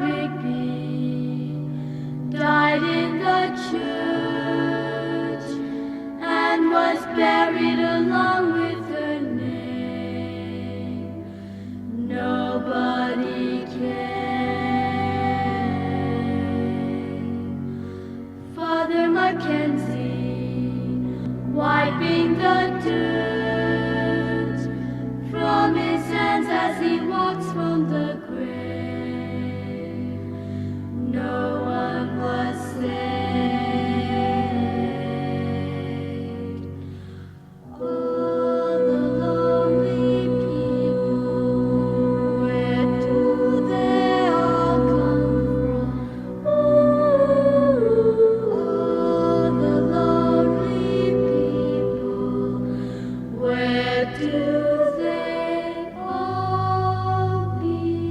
Rigby died in the church and was buried along with her name. Nobody came. Father Mackenzie, wiping the dirt from his hands as he walks from the grave. No one was saved. All the lonely people, where do they all come from? All the lonely people, where do they all belong?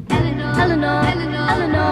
Eleanor, Eleanor, Eleanor,